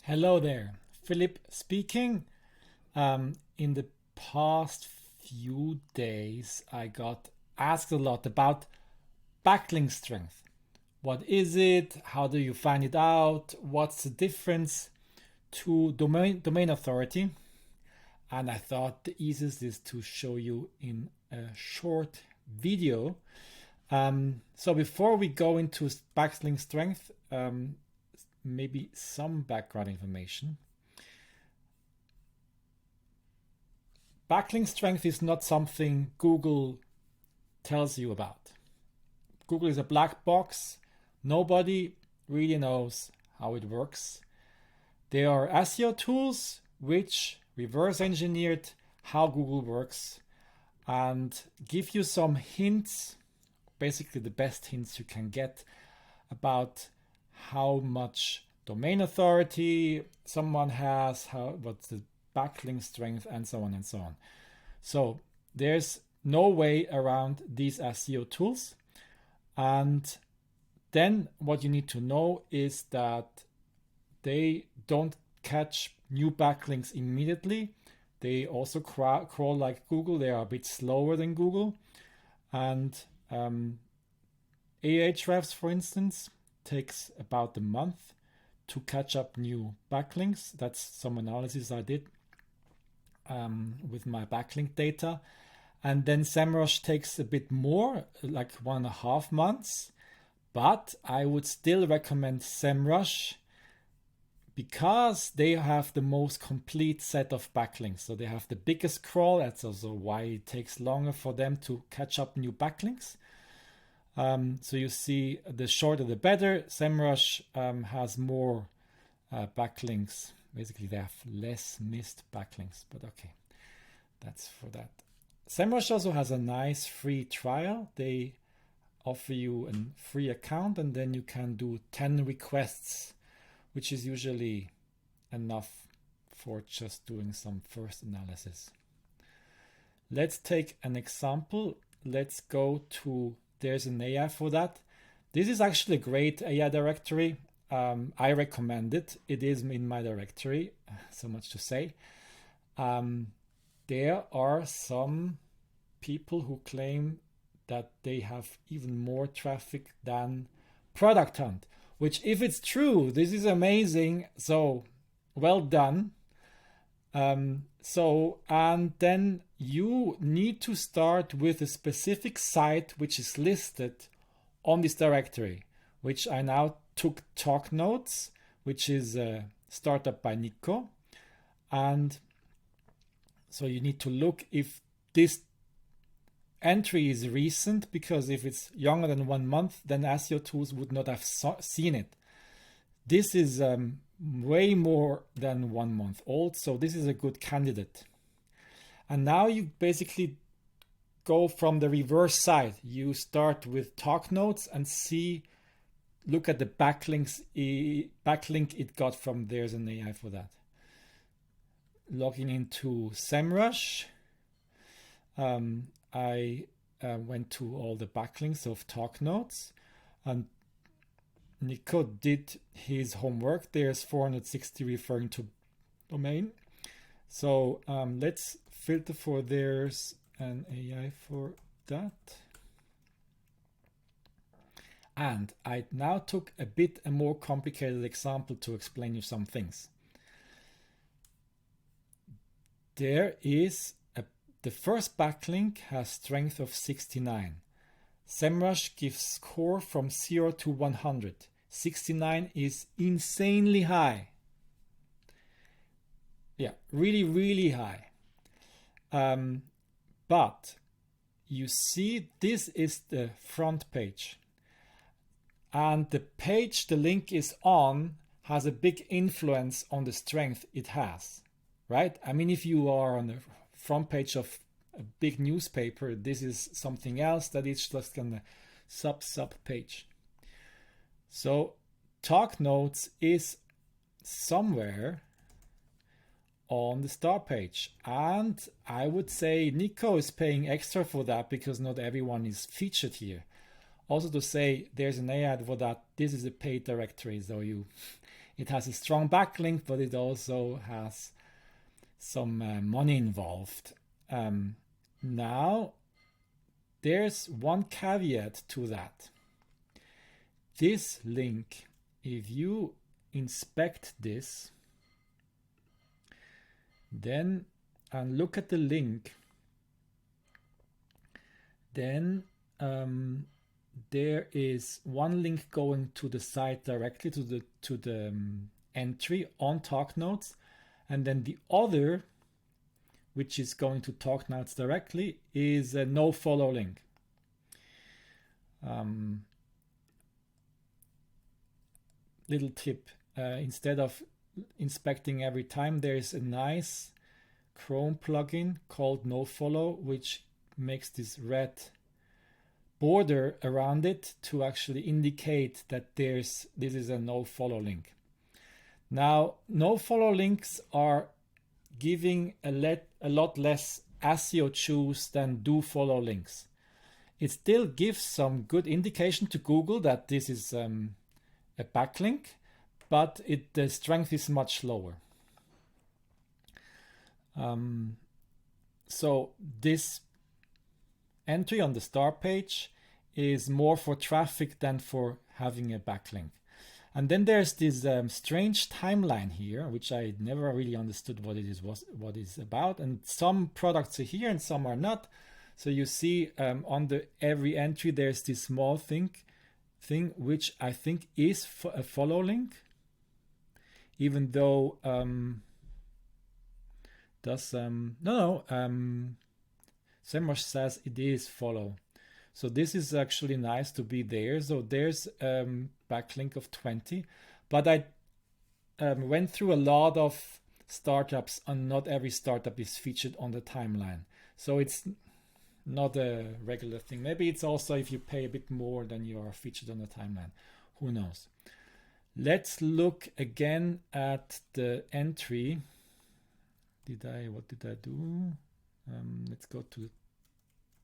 Hello there, Philip speaking. In the past few days, I got asked a lot about backlink strength. What is it? How do you find it out? What's the difference to domain authority? And I thought the easiest is to show you in a short video. So before we go into backlink strength, maybe some background information. Backlink strength is not something Google tells you about. Google is a black box. Nobody really knows how it works. There are SEO tools which reverse engineered how Google works and give you some hints, basically the best hints you can get about how much domain authority someone has, what's the backlink strength, and so on and so on. So there's no way around these SEO tools. And then what you need to know is that they don't catch new backlinks immediately. They also crawl like Google. They are a bit slower than Google. And Ahrefs, for instance, takes about a month to catch up new backlinks. That's some analysis I did with my backlink data. And then SEMrush takes a bit more, like 1.5 months. But I would still recommend SEMrush because they have the most complete set of backlinks. So they have the biggest crawl. That's also why it takes longer for them to catch up new backlinks. So you see the shorter the better. SEMrush has more backlinks. Basically, they have less missed backlinks, but okay, that's for that. SEMrush also has a nice free trial. They offer you a free account and then you can do 10 requests, which is usually enough for just doing some first analysis. Let's take an example. Let's go to, there's an AI for that. This is actually a great AI directory. I recommend it. It is in my directory, so much to say. There are some people who claim that they have even more traffic than Product Hunt, which, if it's true, this is amazing. So well done. And then you need to start with a specific site which is listed on this directory, which I now took talk notes, which is a startup by Nico. And so you need to look if this entry is recent, because if it's younger than 1 month, then SEO tools would not have seen it. This is way more than 1 month old, so this is a good candidate. And now you basically go from the reverse side. You start with talk notes and look at the backlink it got from There's an AI for that. Logging into SEMrush, I went to all the backlinks of talk notes, and Nico did his homework. There's 460 referring to domain. So let's filter for There's an AI for that. And I now took a more complicated example to explain you some things. There is the first backlink has strength of 69. SEMrush gives score from 0 to 100. 69 is insanely high. Yeah, really, really high. But you see, this is the front page. And the page the link is on has a big influence on the strength it has, right? I mean, if you are on the front page of a big newspaper, this is something else that is just on the sub page. So talk notes is somewhere on the start page, and I would say Nico is paying extra for that because not everyone is featured here. Also to say, there's an AI for that. This is a paid directory, so it has a strong backlink, but it also has some money involved. Now, there's one caveat to that. This link, if you inspect this, then and look at the link, then there is one link going to the site directly to the entry on Talk Notes, and then the other, which is going to Talk Notes directly, is a no follow link. Little tip, instead of inspecting every time, there is a nice Chrome plugin called nofollow, which makes this red border around it to actually indicate that this is a nofollow link. Now, nofollow links are giving a lot less SEO juice than do follow links. It still gives some good indication to Google that this is a backlink, but the strength is much lower. So this entry on the start page is more for traffic than for having a backlink. And then there's this strange timeline here, which I never really understood what it's about. And some products are here and some are not. So you see on every entry there's this small thing which I think is a follow link, even though Semrush says it is follow. So this is actually nice to be there. So there's backlink of 20, but I went through a lot of startups and not every startup is featured on the timeline. So it's not a regular thing. Maybe it's also if you pay a bit more than you are featured on the timeline. Who knows? Let's look again at the entry. What did I do? Let's go to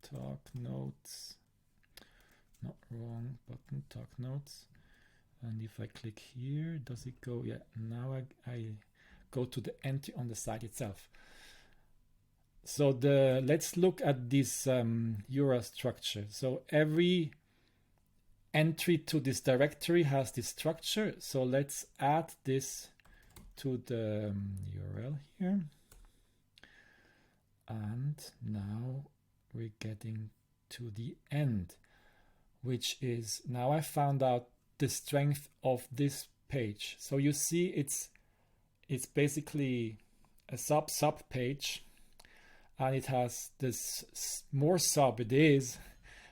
Talk Notes. Not wrong button, Talk Notes. And if I click here, does it go? Yeah, now I go to the entry on the site itself. So let's look at this URL structure. So every entry to this directory has this structure. So let's add this to the URL here. And now we're getting to the end, which is, now I found out the strength of this page. So you see it's basically a sub page, and it has this more sub it is,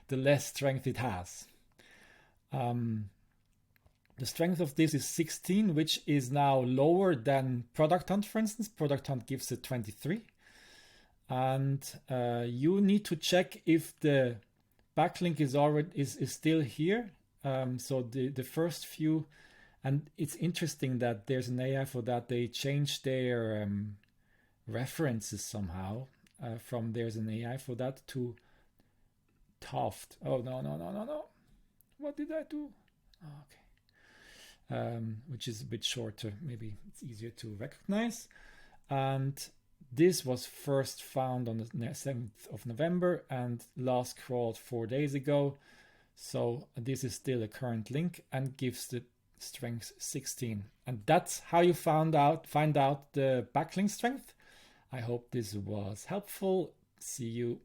the less strength it has. The strength of this is 16, which is now lower than Product Hunt, for instance. Product Hunt gives it 23. And you need to check if the backlink is still here. So the first few, and it's interesting that there's an AI for that. They changed their references somehow from there's an AI for that to Taft. Oh, no. What did I do? Oh, okay. Which is a bit shorter. Maybe it's easier to recognize. And this was first found on the 7th of November and last crawled 4 days ago. So this is still a current link and gives the strength 16. And that's how you find out the backlink strength. I hope this was helpful. See you